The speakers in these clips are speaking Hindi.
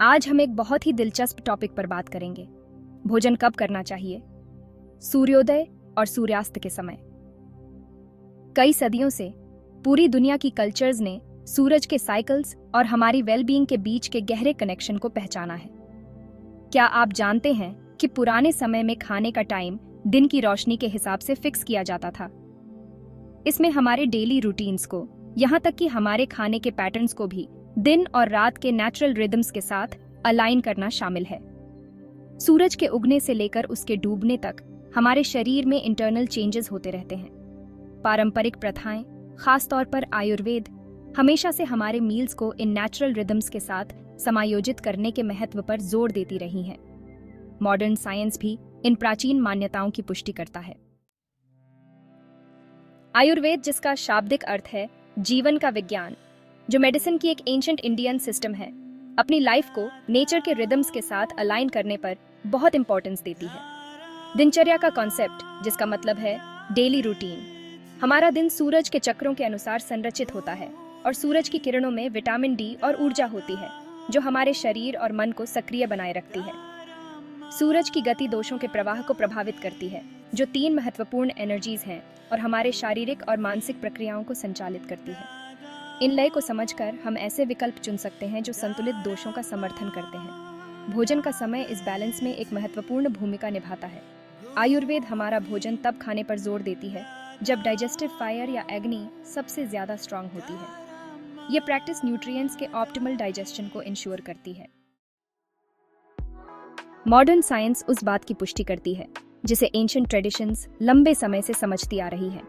आज हम एक बहुत ही दिलचस्प टॉपिक पर बात करेंगे। भोजन कब करना चाहिए, सूर्योदय और सूर्यास्त के समय। कई सदियों से पूरी दुनिया की कल्चर्स ने सूरज के साइकिल्स और हमारी वेलबीइंग के बीच के गहरे कनेक्शन को पहचाना है। क्या आप जानते हैं कि पुराने समय में खाने का टाइम दिन की रोशनी के हिसाब से फिक्स किया जाता था? इसमें हमारे डेली रूटीन्स को, यहाँ तक कि हमारे खाने के पैटर्न्स को भी दिन और रात के नेचुरल रिदम्स के साथ अलाइन करना शामिल है। सूरज के उगने से लेकर उसके डूबने तक हमारे शरीर में इंटरनल चेंजेस होते रहते हैं। पारंपरिक प्रथाएं, खासतौर पर आयुर्वेद, हमेशा से हमारे मील्स को इन नेचुरल रिदम्स के साथ समायोजित करने के महत्व पर जोर देती रही हैं। मॉडर्न साइंस भी इन प्राचीन मान्यताओं की पुष्टि करता है। आयुर्वेद, जिसका शाब्दिक अर्थ है जीवन का विज्ञान, जो मेडिसिन की एक एंशिएंट इंडियन सिस्टम है, अपनी लाइफ को नेचर के रिदम्स के साथ अलाइन करने पर बहुत इंपॉर्टेंस देती है। दिनचर्या का कॉन्सेप्ट, जिसका मतलब है डेली रूटीन। हमारा दिन सूरज के चक्रों के अनुसार संरचित होता है और सूरज की किरणों में विटामिन डी और ऊर्जा होती है, जो हमारे शरीर और मन को सक्रिय बनाए रखती है। सूरज की गति दोषों के प्रवाह को प्रभावित करती है, जो 3 महत्वपूर्ण एनर्जीज हैं और हमारे शारीरिक और मानसिक प्रक्रियाओं को संचालित करती है। इन लय को समझकर हम ऐसे विकल्प चुन सकते हैं जो संतुलित दोषों का समर्थन करते हैं। भोजन का समय इस बैलेंस में एक महत्वपूर्ण भूमिका निभाता है। आयुर्वेद हमारा भोजन तब खाने पर जोर देती है जब डाइजेस्टिव फायर या एग्नी सबसे ज्यादा स्ट्रांग होती है। ये प्रैक्टिस न्यूट्रिएंट्स के ऑप्टिमल डाइजेशन को इंश्योर करती है। मॉडर्न साइंस उस बात की पुष्टि करती है जिसे एंशिएंट ट्रेडिशंस लंबे समय से समझती आ रही है।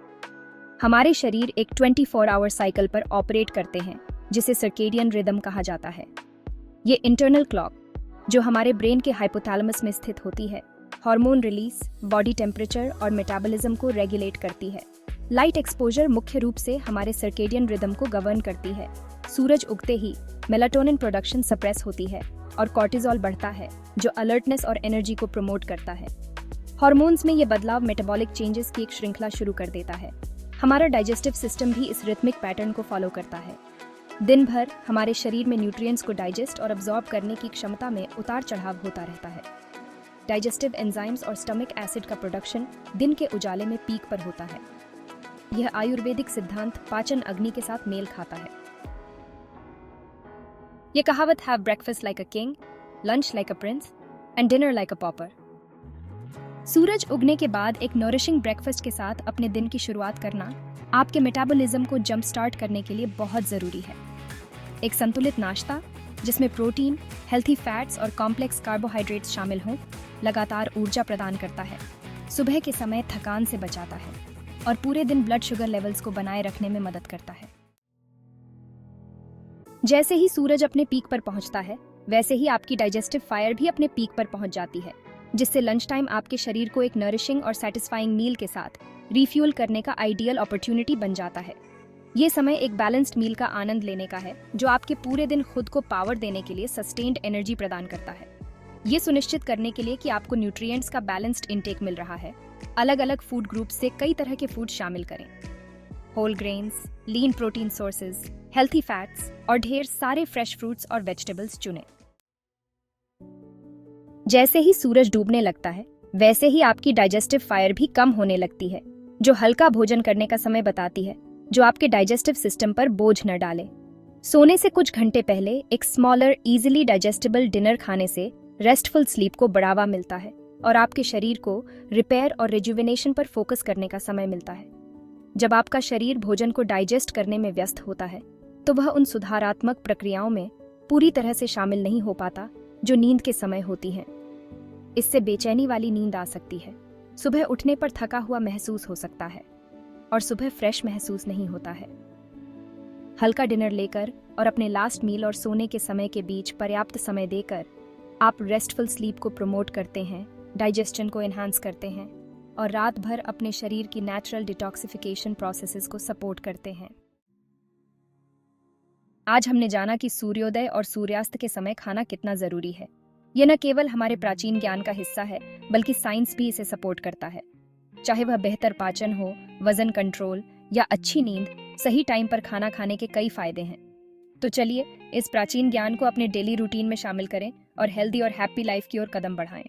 हमारे शरीर एक 24 आवर साइकिल पर ऑपरेट करते हैं, जिसे सर्केडियन रिदम कहा जाता है। ये इंटरनल क्लॉक, जो हमारे ब्रेन के हाइपोथैलेमस में स्थित होती है, हार्मोन रिलीज, बॉडी टेम्परेचर और मेटाबॉलिज्म को रेगुलेट करती है। लाइट एक्सपोजर मुख्य रूप से हमारे सर्केडियन रिदम को गवर्न करती है। सूरज उगते ही मेलाटोनिन प्रोडक्शन सप्रेस होती है और कॉर्टिसोल बढ़ता है, जो अलर्टनेस और एनर्जी को प्रमोट करता है। हार्मोन्स में ये बदलाव मेटाबॉलिक चेंजेस की एक श्रृंखला शुरू कर देता है। हमारा डाइजेस्टिव सिस्टम भी इस रिथमिक पैटर्न को फॉलो करता है। दिन भर हमारे शरीर में न्यूट्रिएंट्स को डाइजेस्ट और अब्सॉर्ब करने की क्षमता में उतार चढ़ाव होता रहता है। डाइजेस्टिव एंजाइम्स और स्टमक एसिड का प्रोडक्शन दिन के उजाले में पीक पर होता है। यह आयुर्वेदिक सिद्धांत पाचन अग्नि के साथ मेल खाता है। यह कहावत, have breakfast like a king, lunch like a prince and dinner like a pauper. सूरज उगने के बाद एक नरिशिंग ब्रेकफास्ट के साथ अपने दिन की शुरुआत करना आपके मेटाबॉलिज्म को जंप स्टार्ट करने के लिए बहुत ज़रूरी है। एक संतुलित नाश्ता जिसमें प्रोटीन, हेल्थी फैट्स और कॉम्प्लेक्स कार्बोहाइड्रेट्स शामिल हों, लगातार ऊर्जा प्रदान करता है, सुबह के समय थकान से बचाता है और पूरे दिन ब्लड शुगर लेवल्स को बनाए रखने में मदद करता है। जैसे ही सूरज अपने पीक पर पहुंचता है, वैसे ही आपकी डाइजेस्टिव फायर भी अपने पीक पर पहुंच जाती है, जिससे लंच टाइम आपके शरीर को एक नरिशिंग और सेटिस्फाइंग मील के साथ रिफ्यूल करने का आइडियल अपॉर्चुनिटी बन जाता है। ये समय एक बैलेंस्ड मील का आनंद लेने का है, जो आपके पूरे दिन खुद को पावर देने के लिए सस्टेन्ड एनर्जी प्रदान करता है। ये सुनिश्चित करने के लिए कि आपको न्यूट्रिएंट्स का बैलेंस्ड इंटेक मिल रहा है, अलग अलग फूड ग्रुप से कई तरह के फूड शामिल करें। Whole grains, lean protein sources, healthy fats और ढेर सारे फ्रेश फ्रूट्स और वेजिटेबल्स चुनें। जैसे ही सूरज डूबने लगता है, वैसे ही आपकी डाइजेस्टिव फायर भी कम होने लगती है, जो हल्का भोजन करने का समय बताती है, जो आपके डाइजेस्टिव सिस्टम पर बोझ न डाले। सोने से कुछ घंटे पहले एक स्मॉलर, इजीली डाइजेस्टेबल डिनर खाने से रेस्टफुल स्लीप को बढ़ावा मिलता है और आपके शरीर को रिपेयर और रिजुविनेशन पर फोकस करने का समय मिलता है। जब आपका शरीर भोजन को डाइजेस्ट करने में व्यस्त होता है, तो वह उन सुधारात्मक प्रक्रियाओं में पूरी तरह से शामिल नहीं हो पाता जो नींद के समय होती हैं। इससे बेचैनी वाली नींद आ सकती है, सुबह उठने पर थका हुआ महसूस हो सकता है और सुबह फ्रेश महसूस नहीं होता है। हल्का डिनर लेकर और अपने लास्ट मील और सोने के समय के बीच पर्याप्त समय देकर आप रेस्टफुल स्लीप को प्रमोट करते हैं, डाइजेशन को एनहांस करते हैं और रात भर अपने शरीर की नेचुरल डिटॉक्सिफिकेशन प्रोसेसेस को सपोर्ट करते हैं। आज हमने जाना कि सूर्योदय और सूर्यास्त के समय खाना कितना जरूरी है। यह न केवल हमारे प्राचीन ज्ञान का हिस्सा है, बल्कि साइंस भी इसे सपोर्ट करता है। चाहे वह बेहतर पाचन हो, वजन कंट्रोल या अच्छी नींद, सही टाइम पर खाना खाने के कई फायदे हैं। तो चलिए इस प्राचीन ज्ञान को अपने डेली रूटीन में शामिल करें और हेल्दी और हैप्पी लाइफ की ओर कदम बढ़ाएं।